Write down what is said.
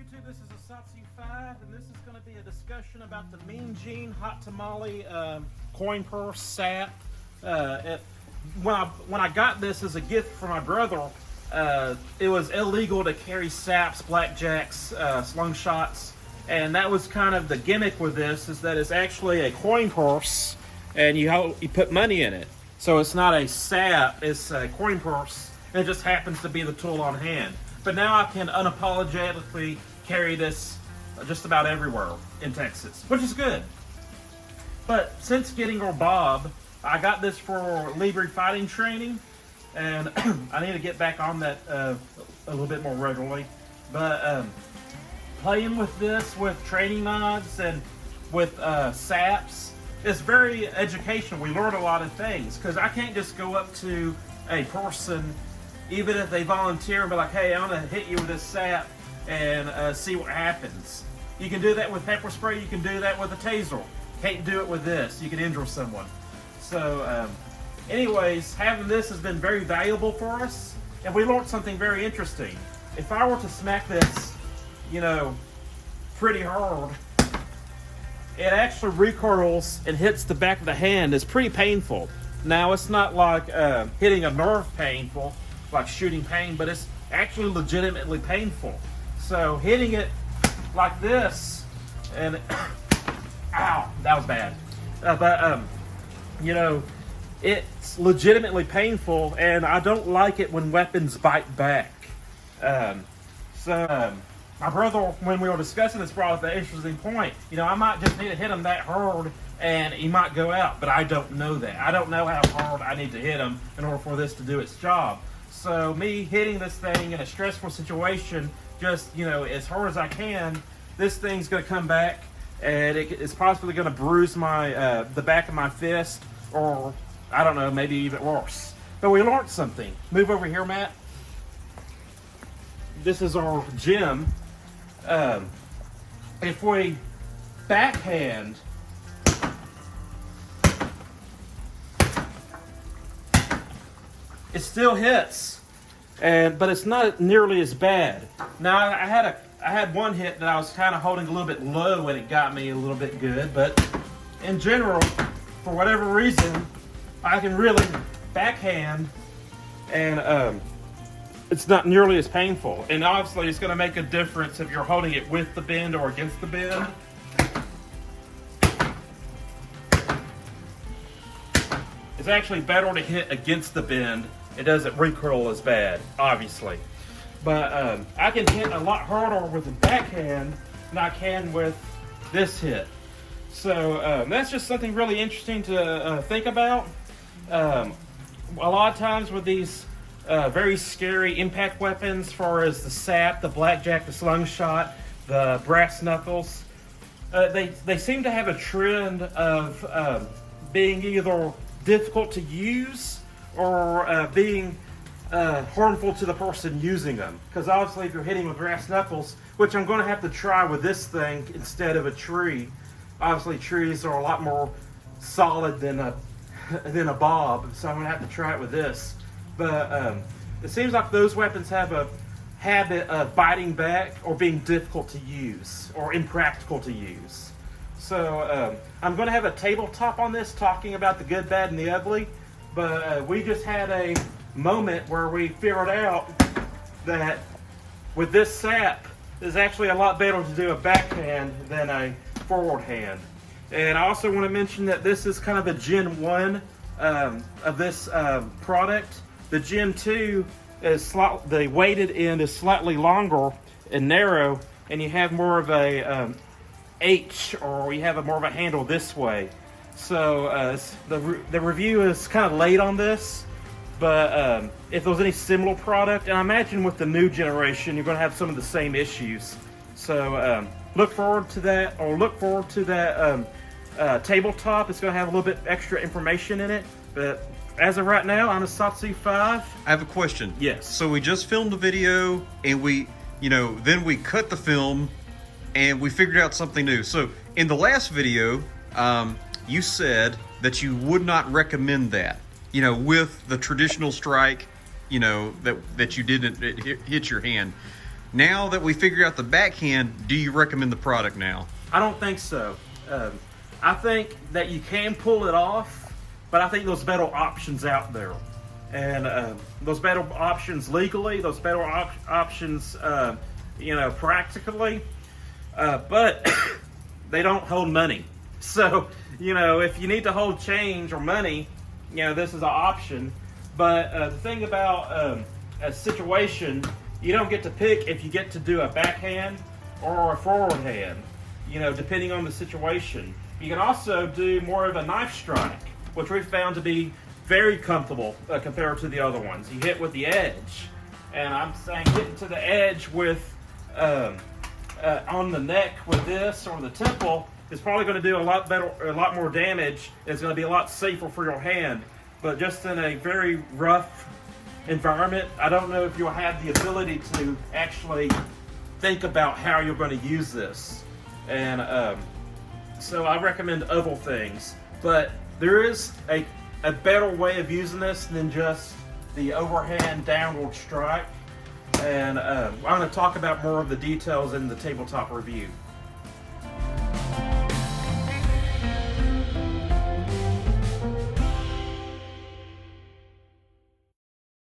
YouTube, this is a Satsu 5, and this is going to be a discussion about the Mean Gene Hot Tamale coin purse sap. When I got this as a gift for my brother, it was illegal to carry saps, blackjacks, slingshots, and that was kind of the gimmick with this, is that it's actually a coin purse, and you put money in it. So it's not a sap, it's a coin purse, and it just happens to be the tool on hand. But now I can unapologetically carry this just about everywhere in Texas, which is good. But since getting our Bob, I got this for Libre fighting training, and I need to get back on that a little bit more regularly. But playing with this, with training knives and with saps, it's very educational. We learn a lot of things, because I can't just go up to a person, even if they volunteer, and be like, hey, I'm going to hit you with this sap and see what happens. You can do that with pepper spray. You can do that with a taser. Can't do it with this. You can injure someone. So anyways, having this has been very valuable for us, and we learned something very interesting. If I were to smack this, pretty hard, it actually recoils and hits the back of the hand. It's pretty painful. Now, it's not like hitting a nerve painful, like shooting pain, but it's actually legitimately painful. So hitting it like this, and ow, that was bad. It's legitimately painful, and I don't like it when weapons bite back. My brother, when we were discussing this, brought up an interesting point. I might just need to hit him that hard, and he might go out, but I don't know that. I don't know how hard I need to hit him in order for this to do its job. So me hitting this thing in a stressful situation, just, as hard as I can, this thing's going to come back, and it's possibly going to bruise my the back of my fist, or, I don't know, maybe even worse. But we learned something. Move over here, Matt. This is our gym. If we backhand, it still hits, but it's not nearly as bad. Now, I had one hit that I was kind of holding a little bit low, and it got me a little bit good. But in general, for whatever reason, I can really backhand, and it's not nearly as painful. And obviously, it's going to make a difference if you're holding it with the bend or against the bend. It's actually better to hit against the bend. It doesn't recoil as bad, obviously. But I can hit a lot harder with a backhand than I can with this hit. So that's just something really interesting to think about. A lot of times with these very scary impact weapons, as far as the sap, the blackjack, the slingshot, the brass knuckles, they seem to have a trend of being either difficult to use or being harmful to the person using them. Because obviously, if you're hitting with brass knuckles, which I'm going to have to try with this thing instead of a tree. Obviously, trees are a lot more solid than a bob, so I'm going to have to try it with this. But it seems like those weapons have a habit of biting back or being difficult to use or impractical to use. So I'm going to have a tabletop on this, talking about the good, bad, and the ugly. But we just had a moment where we figured out that with this sap, it's actually a lot better to do a backhand than a forward hand. And I also want to mention that this is kind of a Gen 1 of this product. The Gen 2 is the weighted end is slightly longer and narrow, and you have more of a H, or you have more of a handle this way. So the review is kind of late on this, but if there was any similar product, and I imagine with the new generation, you're going to have some of the same issues. So look forward to that, or look forward to that tabletop. It's going to have a little bit extra information in it, but as of right now, I'm a Satsu 5. I have a question. Yes. So we just filmed a video, and then we cut the film, and we figured out something new. So in the last video, you said that you would not recommend that, with the traditional strike, that you didn't hit your hand. now that we figured out the backhand, do you recommend the product now? I don't think so. I think that you can pull it off, but I think there's better options out there. And those better options legally, those better options, practically, but they don't hold money. So, if you need to hold change or money, this is an option. But the thing about a situation, you don't get to pick if you get to do a backhand or a forward hand, depending on the situation. You can also do more of a knife strike, which we've found to be very comfortable compared to the other ones. You hit with the edge, and I'm saying getting to the edge with on the neck with this or the temple is probably going to do a lot better, a lot more damage. It's going to be a lot safer for your hand. But just in a very rough environment, I don't know if you'll have the ability to actually think about how you're going to use this. And so I recommend other things. But there is a better way of using this than just the overhand downward strike. And I'm going to talk about more of the details in the tabletop review.